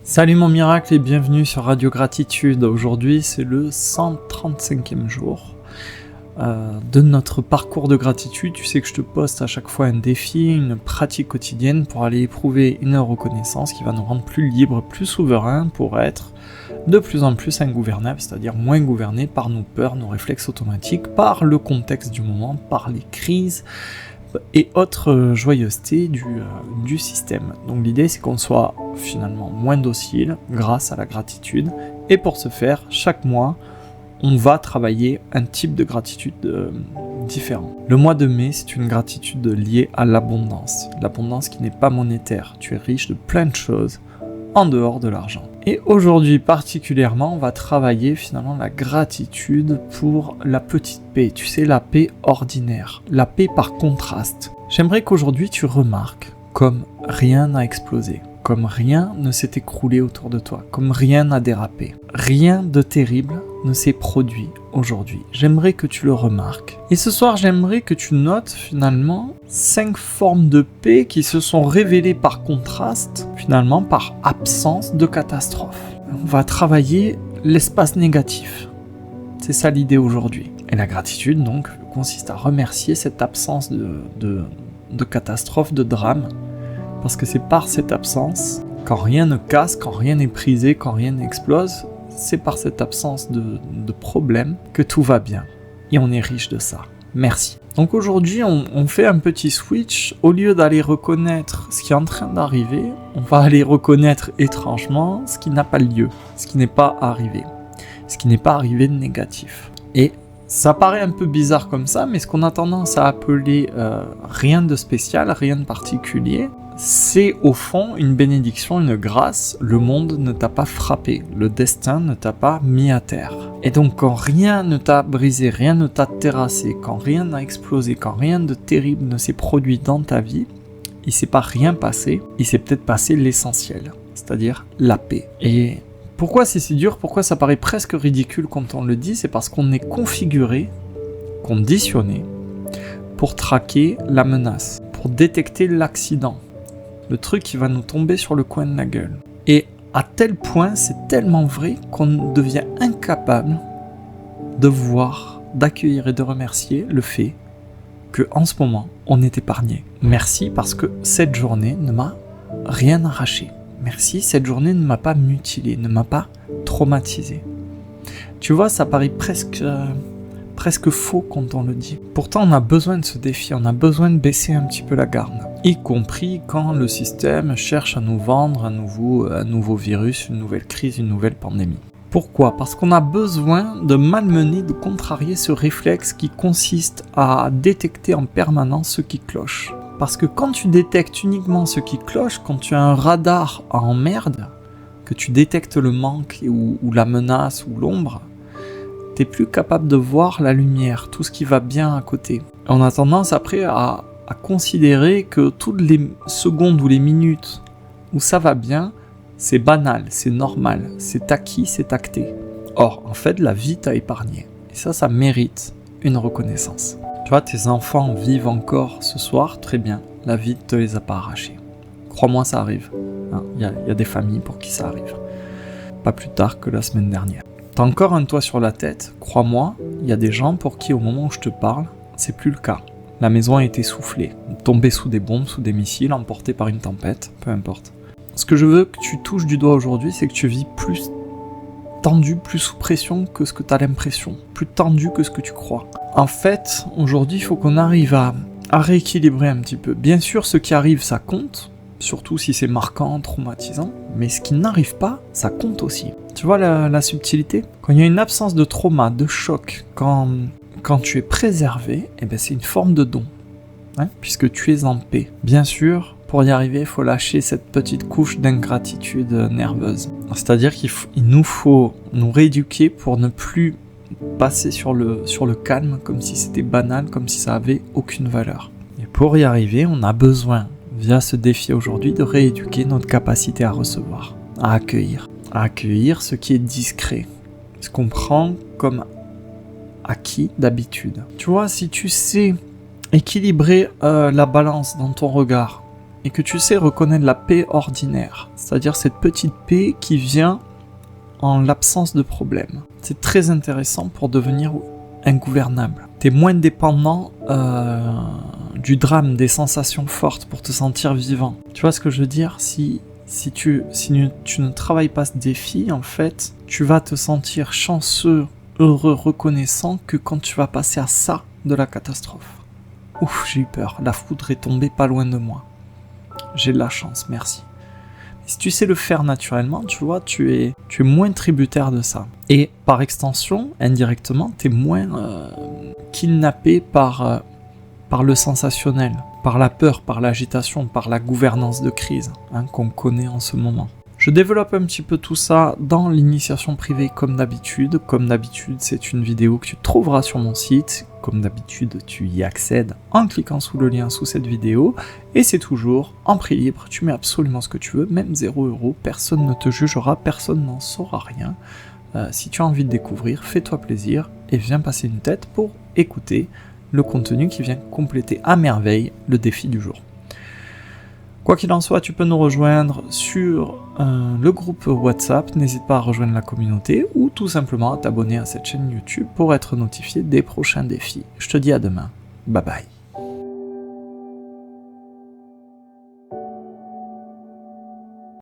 Salut mon miracle et bienvenue sur Radio Gratitude. Aujourd'hui c'est le 135e jour de notre parcours de gratitude. Tu sais que je te poste à chaque fois un défi, une pratique quotidienne pour aller éprouver une reconnaissance qui va nous rendre plus libres, plus souverains pour être de plus en plus ingouvernables, c'est-à-dire moins gouvernés par nos peurs, nos réflexes automatiques, par le contexte du moment, par les crises et autres joyeusetés du système. Donc l'idée c'est qu'on soit finalement moins docile grâce à la gratitude, et pour ce faire, chaque mois, on va travailler un type de gratitude différent. Le mois de mai, c'est une gratitude liée à l'abondance qui n'est pas monétaire. Tu es riche de plein de choses en dehors de l'argent. Et aujourd'hui particulièrement, on va travailler finalement la gratitude pour la petite paix, tu sais, la paix ordinaire, la paix par contraste. J'aimerais qu'aujourd'hui tu remarques comme rien n'a explosé, comme rien ne s'est écroulé autour de toi, comme rien n'a dérapé. Rien de terrible ne s'est produit aujourd'hui. J'aimerais que tu le remarques. Et ce soir, j'aimerais que tu notes finalement 5 formes de paix qui se sont révélées par contraste, finalement par absence de catastrophe. On va travailler l'espace négatif. C'est ça l'idée aujourd'hui. Et la gratitude, donc, consiste à remercier cette absence de catastrophe, de drame, parce que c'est par cette absence, quand rien ne casse, quand rien n'est brisé, quand rien n'explose, c'est par cette absence de problème que tout va bien. Et on est riche de ça. Merci. Donc aujourd'hui, on fait un petit switch. Au lieu d'aller reconnaître ce qui est en train d'arriver, on va aller reconnaître étrangement ce qui n'a pas lieu, ce qui n'est pas arrivé, ce qui n'est pas arrivé de négatif. Et ça paraît un peu bizarre comme ça, mais ce qu'on a tendance à appeler rien de spécial, rien de particulier, c'est au fond une bénédiction, une grâce. Le monde ne t'a pas frappé, le destin ne t'a pas mis à terre. Et donc quand rien ne t'a brisé, rien ne t'a terrassé, quand rien n'a explosé, quand rien de terrible ne s'est produit dans ta vie, il s'est pas rien passé, il s'est peut-être passé l'essentiel, c'est-à-dire la paix. Et pourquoi c'est si dur, pourquoi ça paraît presque ridicule quand on le dit, c'est parce qu'on est configuré, conditionné, pour traquer la menace, pour détecter l'accident, le truc qui va nous tomber sur le coin de la gueule. Et à tel point, c'est tellement vrai qu'on devient incapable de voir, d'accueillir et de remercier le fait que en ce moment, on est épargné. Merci parce que cette journée ne m'a rien arraché. Merci, cette journée ne m'a pas mutilé, ne m'a pas traumatisé. Tu vois, ça paraît presque faux quand on le dit. Pourtant, on a besoin de ce défi, on a besoin de baisser un petit peu la garde. Y compris quand le système cherche à nous vendre un nouveau virus, une nouvelle crise, une nouvelle pandémie. Pourquoi ? Parce qu'on a besoin de malmener, de contrarier ce réflexe qui consiste à détecter en permanence ce qui cloche. Parce que quand tu détectes uniquement ce qui cloche, quand tu as un radar en merde, que tu détectes le manque ou la menace ou l'ombre, t'es plus capable de voir la lumière, tout ce qui va bien à côté. On a tendance après à considérer que toutes les secondes ou les minutes où ça va bien, c'est banal, c'est normal, c'est acquis, c'est acté. Or, en fait, la vie t'a épargné. Et ça mérite une reconnaissance. Tu vois, tes enfants vivent encore ce soir, très bien, la vie ne te les a pas arrachés. Crois-moi, ça arrive. Il y a des familles pour qui ça arrive. Pas plus tard que la semaine dernière. T'as encore un toit sur la tête, crois-moi, il y a des gens pour qui au moment où je te parle, c'est plus le cas. La maison a été soufflée, tombée sous des bombes, sous des missiles, emportée par une tempête, peu importe. Ce que je veux que tu touches du doigt aujourd'hui, c'est que tu vis plus tendu, plus sous pression que ce que tu as l'impression, plus tendu que ce que tu crois. En fait, aujourd'hui, il faut qu'on arrive à rééquilibrer un petit peu. Bien sûr, ce qui arrive, ça compte, surtout si c'est marquant, traumatisant, mais ce qui n'arrive pas, ça compte aussi. Tu vois la subtilité ? Quand il y a une absence de trauma, de choc, quand tu es préservé, eh ben c'est une forme de don, puisque tu es en paix. Bien sûr, pour y arriver, il faut lâcher cette petite couche d'ingratitude nerveuse. C'est-à-dire qu'il nous faut nous rééduquer pour ne plus passer sur le calme, comme si c'était banal, comme si ça avait aucune valeur. Et pour y arriver, on a besoin, via ce défi aujourd'hui, de rééduquer notre capacité à recevoir, à accueillir ce qui est discret, ce qu'on prend comme acquis d'habitude. Tu vois, si tu sais équilibrer la balance dans ton regard et que tu sais reconnaître la paix ordinaire, c'est-à-dire cette petite paix qui vient en l'absence de problème. C'est très intéressant pour devenir ingouvernable. Tu es moins dépendant du drame, des sensations fortes pour te sentir vivant. Tu vois ce que je veux dire? Si tu ne travailles pas ce défi, en fait, tu vas te sentir chanceux, heureux, reconnaissant que quand tu vas passer à ça de la catastrophe. Ouf, j'ai eu peur. La foudre est tombée pas loin de moi. J'ai de la chance, merci. Si tu sais le faire naturellement, tu vois, tu es moins tributaire de ça. Et par extension, indirectement, tu es moins kidnappé par le sensationnel, par la peur, par l'agitation, par la gouvernance de crise qu'on connaît en ce moment. Je développe un petit peu tout ça dans l'initiation privée comme d'habitude. Comme d'habitude, c'est une vidéo que tu trouveras sur mon site. Comme d'habitude, tu y accèdes en cliquant sous le lien sous cette vidéo. Et c'est toujours en prix libre, tu mets absolument ce que tu veux, même 0€, personne ne te jugera, personne n'en saura rien. Si tu as envie de découvrir, fais-toi plaisir et viens passer une tête pour écouter le contenu qui vient compléter à merveille le défi du jour. Quoi qu'il en soit, tu peux nous rejoindre sur le groupe WhatsApp, n'hésite pas à rejoindre la communauté ou tout simplement à t'abonner à cette chaîne YouTube pour être notifié des prochains défis. Je te dis à demain, bye bye.